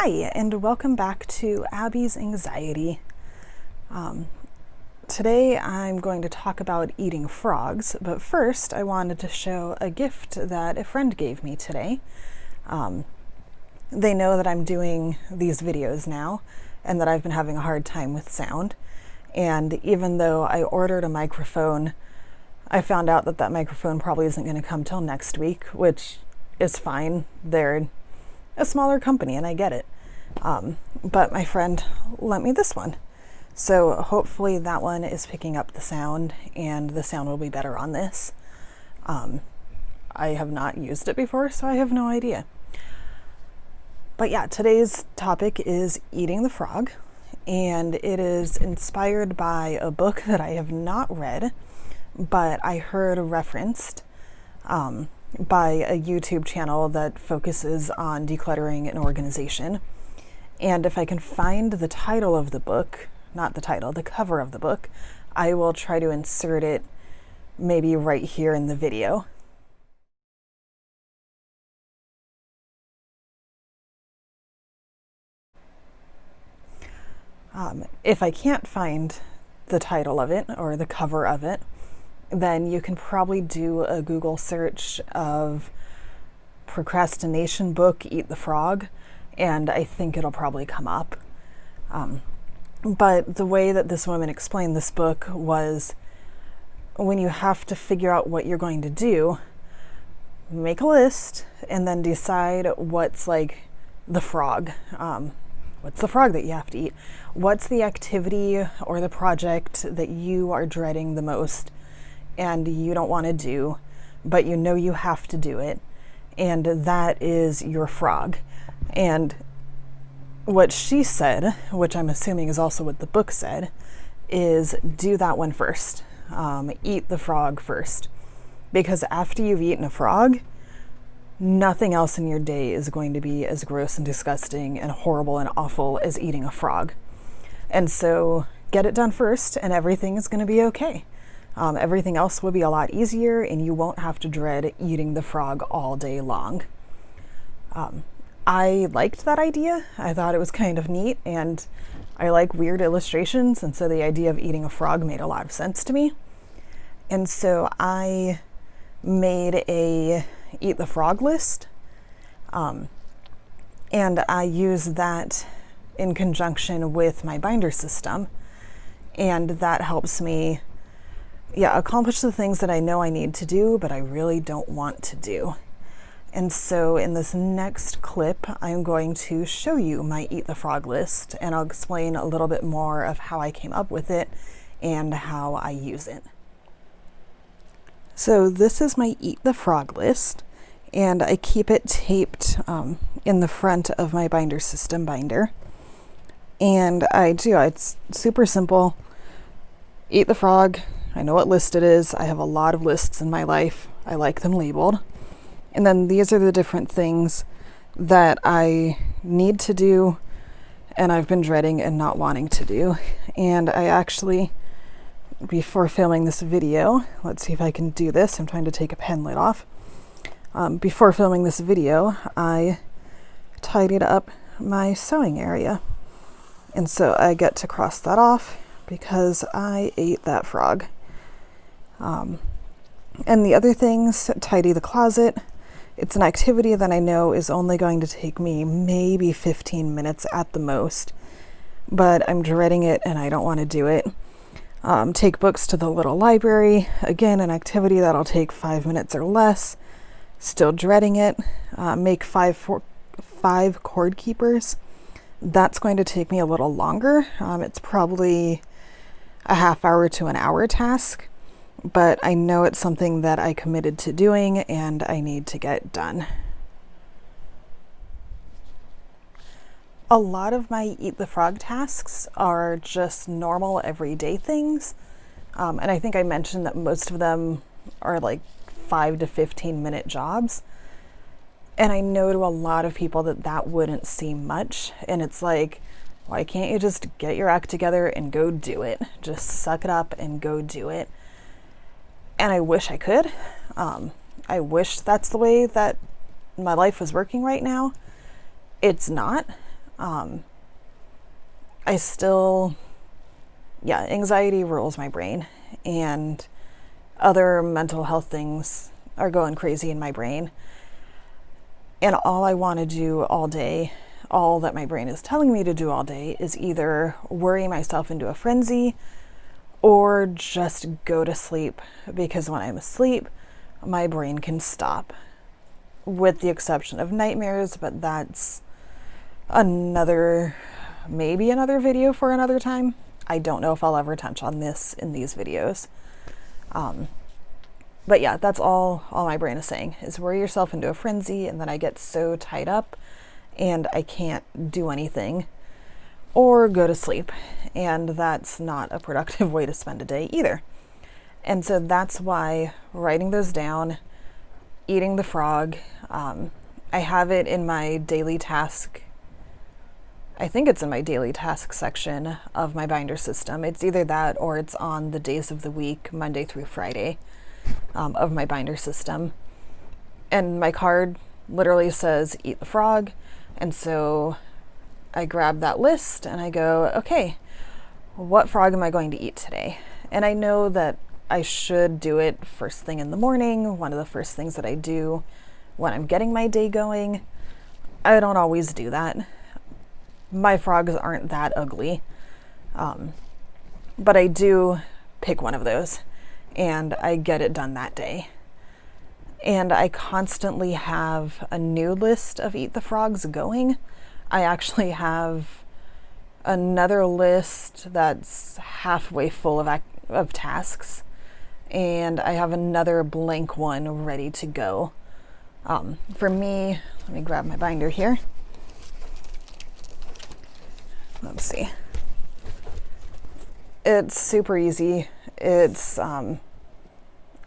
Hi, and welcome back to Abby's Anxiety. Today I'm going to talk about eating frogs, but first I wanted to show a gift that a friend gave me today. They know that I'm doing these videos now and that I've been having a hard time with sound. And even though I ordered a microphone, I found out that that microphone probably isn't going to come till next week, which is fine. They're a smaller company and I get it. But my friend lent me this one. So hopefully that one is picking up the sound and the sound will be better on this. I have not used it before, so I have no idea. But yeah, today's topic is eating the frog, and it is inspired by a book that I have not read, but I heard referenced by a YouTube channel that focuses on decluttering an organization. And if I can find the title of the book, not the title, the cover of the book, I will try to insert it maybe right here in the video. If I can't find the title of it or the cover of it, then you can probably do a Google search of procrastination book, Eat the Frog, and I think it'll probably come up. But the way that this woman explained this book was when you have to figure out what you're going to do, make a list and then decide what's like the frog. What's the frog that you have to eat? What's the activity or the project that you are dreading the most and you don't want to do, but you know you have to do it, and that is your frog. And what she said, which I'm assuming is also what the book said, is do that one first. Eat the frog first. Because after you've eaten a frog, nothing else in your day is going to be as gross and disgusting and horrible and awful as eating a frog. And so get it done first and everything is going to be okay. Everything else will be a lot easier and you won't have to dread eating the frog all day long. I liked that idea. I thought it was kind of neat, and I like weird illustrations, and so the idea of eating a frog made a lot of sense to me. And so I made a Eat the Frog list, and I use that in conjunction with my binder system, and that helps me accomplish the things that I know I need to do, but I really don't want to do. And so in this next clip, I'm going to show you my Eat the Frog list, and I'll explain a little bit more of how I came up with it and how I use it. So this is my Eat the Frog list, and I keep it taped in the front of my binder system binder. And it's super simple. Eat the frog. I know what list it is. I have a lot of lists in my life. I like them labeled. And then these are the different things that I need to do and I've been dreading and not wanting to do. And I actually, before filming this video, let's see if I can do this. I'm trying to take a pen lid off. Before filming this video, I tidied up my sewing area. And so I get to cross that off because I ate that frog. And the other things, tidy the closet. It's an activity that I know is only going to take me maybe 15 minutes at the most, but I'm dreading it and I don't want to do it. Take books to the little library. Again, an activity that'll take 5 minutes or less. Still dreading it. Make five cord keepers. That's going to take me a little longer. It's probably a half hour to an hour task. But I know it's something that I committed to doing and I need to get done. A lot of my Eat the Frog tasks are just normal everyday things. And I think I mentioned that most of them are like 5 to 15 minute jobs. And I know to a lot of people that wouldn't seem much. And it's like, why can't you just get your act together and go do it? Just suck it up and go do it. And I wish I could. I wish that's the way that my life was working right now. It's not. I still, yeah, anxiety rules my brain, and other mental health things are going crazy in my brain. And all I want to do all day, all that my brain is telling me to do all day, is either worry myself into a frenzy or just go to sleep, because when I'm asleep, my brain can stop, with the exception of nightmares, but that's maybe another video for another time. I don't know if I'll ever touch on this in these videos. But yeah, that's all my brain is saying, is worry yourself into a frenzy, and then I get so tied up and I can't do anything or go to sleep. And that's not a productive way to spend a day either. And so that's why writing those down, eating the frog, I have it in my daily task. I think it's in my daily task section of my binder system. It's either that or it's on the days of the week, Monday through Friday, of my binder system. And my card literally says eat the frog. And so I grab that list and I go, okay, what frog am I going to eat today? And I know that I should do it first thing in the morning, one of the first things that I do when I'm getting my day going. I don't always do that. My frogs aren't that ugly. But I do pick one of those and I get it done that day. And I constantly have a new list of Eat the Frogs going. I actually have another list that's halfway full of tasks, and I have another blank one ready to go. For me, let me grab my binder here. Let's see. It's super easy. It's,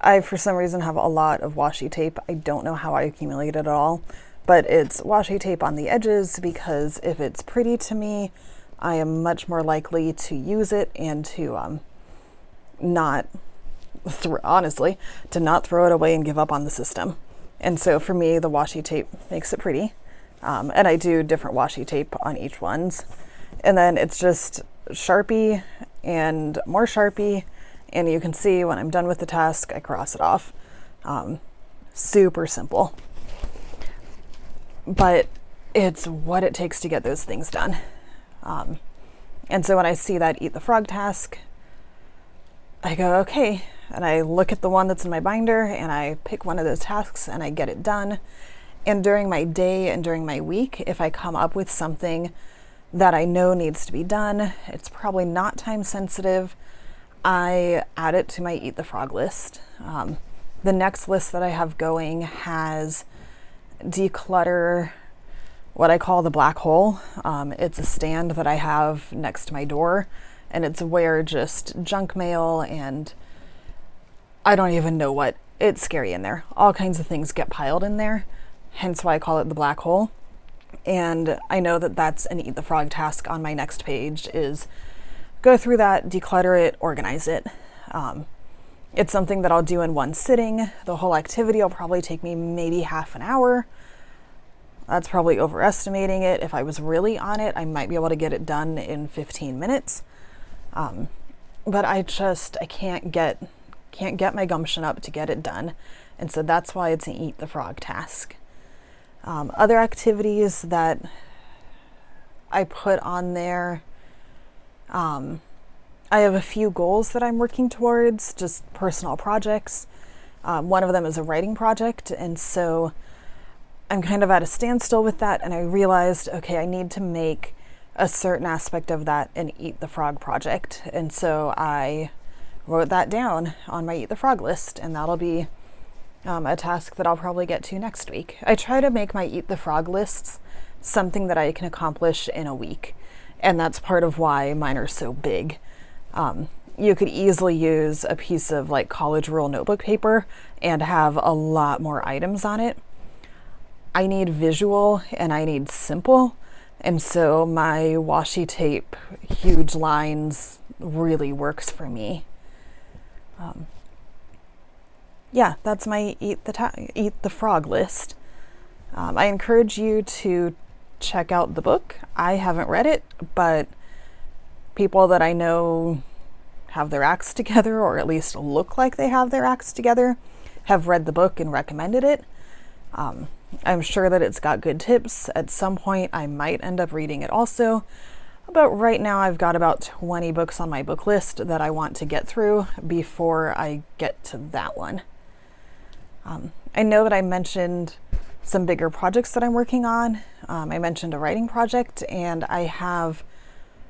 I, for some reason, have a lot of washi tape. I don't know how I accumulate it all, but it's washi tape on the edges because if it's pretty to me, I am much more likely to use it and to not throw it away and give up on the system. And so for me, the washi tape makes it pretty. And I do different washi tape on each ones. And then it's just Sharpie and more Sharpie. And you can see when I'm done with the task, I cross it off. Super simple. But it's what it takes to get those things done. And so when I see that Eat the Frog task, I go, okay. And I look at the one that's in my binder and I pick one of those tasks and I get it done. And during my day and during my week, if I come up with something that I know needs to be done, it's probably not time sensitive, I add it to my Eat the Frog list. The next list that I have going has declutter what I call the black hole. It's a stand that I have next to my door, and it's where just junk mail and I don't even know what, it's scary in there. All kinds of things get piled in there, hence why I call it the black hole. And I know that that's an Eat the Frog task on my next page, is go through that, declutter it, organize it. It's something that I'll do in one sitting. The whole activity will probably take me maybe half an hour. That's probably overestimating it. If I was really on it, I might be able to get it done in 15 minutes. But I can't get my gumption up to get it done. And so that's why it's an Eat the Frog task. Other activities that I put on there, I have a few goals that I'm working towards, just personal projects. One of them is a writing project, and so I'm kind of at a standstill with that, and I realized, okay, I need to make a certain aspect of that an Eat the Frog project. And so I wrote that down on my Eat the Frog list, and that'll be a task that I'll probably get to next week. I try to make my Eat the Frog lists something that I can accomplish in a week, and that's part of why mine are so big. You could easily use a piece of like college rule notebook paper and have a lot more items on it. I need visual and I need simple, and so my washi tape huge lines really works for me. Yeah, that's my Eat the Frog list. I encourage you to check out the book. I haven't read it, but people that I know have their acts together, or at least look like they have their acts together, have read the book and recommended it. I'm sure that it's got good tips. At some point I might end up reading it also, but right now I've got about 20 books on my book list that I want to get through before I get to that one. I know that I mentioned some bigger projects that I'm working on. I mentioned a writing project, and I have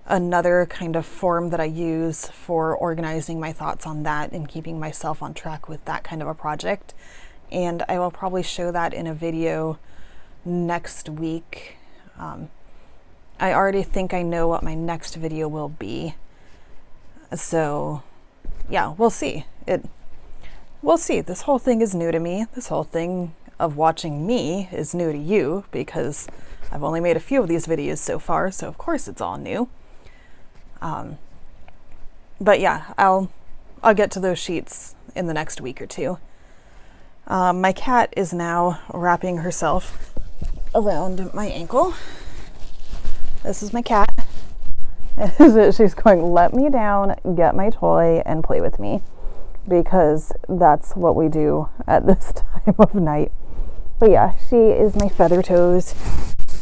another kind of form that I use for organizing my thoughts on that and keeping myself on track with that kind of a project. And I will probably show that in a video next week. I already think I know what my next video will be. So yeah, we'll see. We'll see. This whole thing is new to me. This whole thing of watching me is new to you, because I've only made a few of these videos so far, so of course it's all new. But yeah, I'll get to those sheets in the next week or two. My cat is now wrapping herself around my ankle. This is my cat. She's going, let me down, get my toy, and play with me, because that's what we do at this time of night. But yeah, she is my feather toes.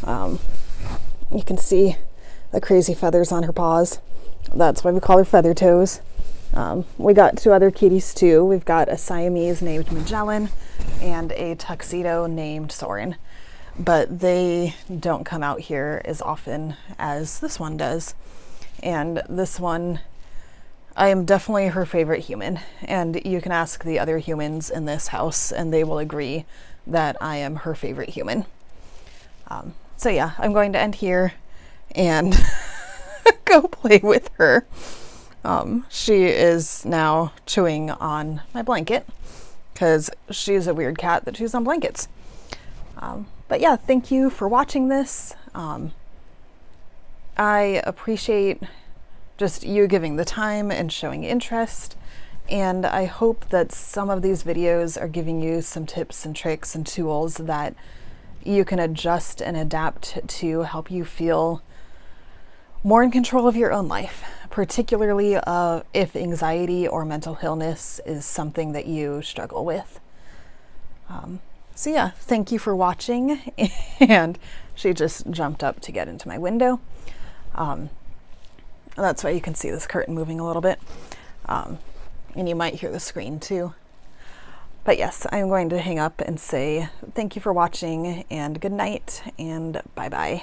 You can see the crazy feathers on her paws. That's why we call her feather toes. We got 2 other kitties too. We've got a Siamese named Magellan and a tuxedo named Soren, but they don't come out here as often as this one does. And this one, I am definitely her favorite human, and you can ask the other humans in this house and they will agree that I am her favorite human. So yeah, I'm going to end here and go play with her. She is now chewing on my blanket because she's a weird cat that chews on blankets. But yeah, thank you for watching this. I appreciate just you giving the time and showing interest, and I hope that some of these videos are giving you some tips and tricks and tools that you can adjust and adapt to help you feel more in control of your own life, particularly if anxiety or mental illness is something that you struggle with. So yeah, thank you for watching. And she just jumped up to get into my window. That's why you can see this curtain moving a little bit. And you might hear the screen too. But yes, I'm going to hang up and say thank you for watching, and good night, and bye-bye.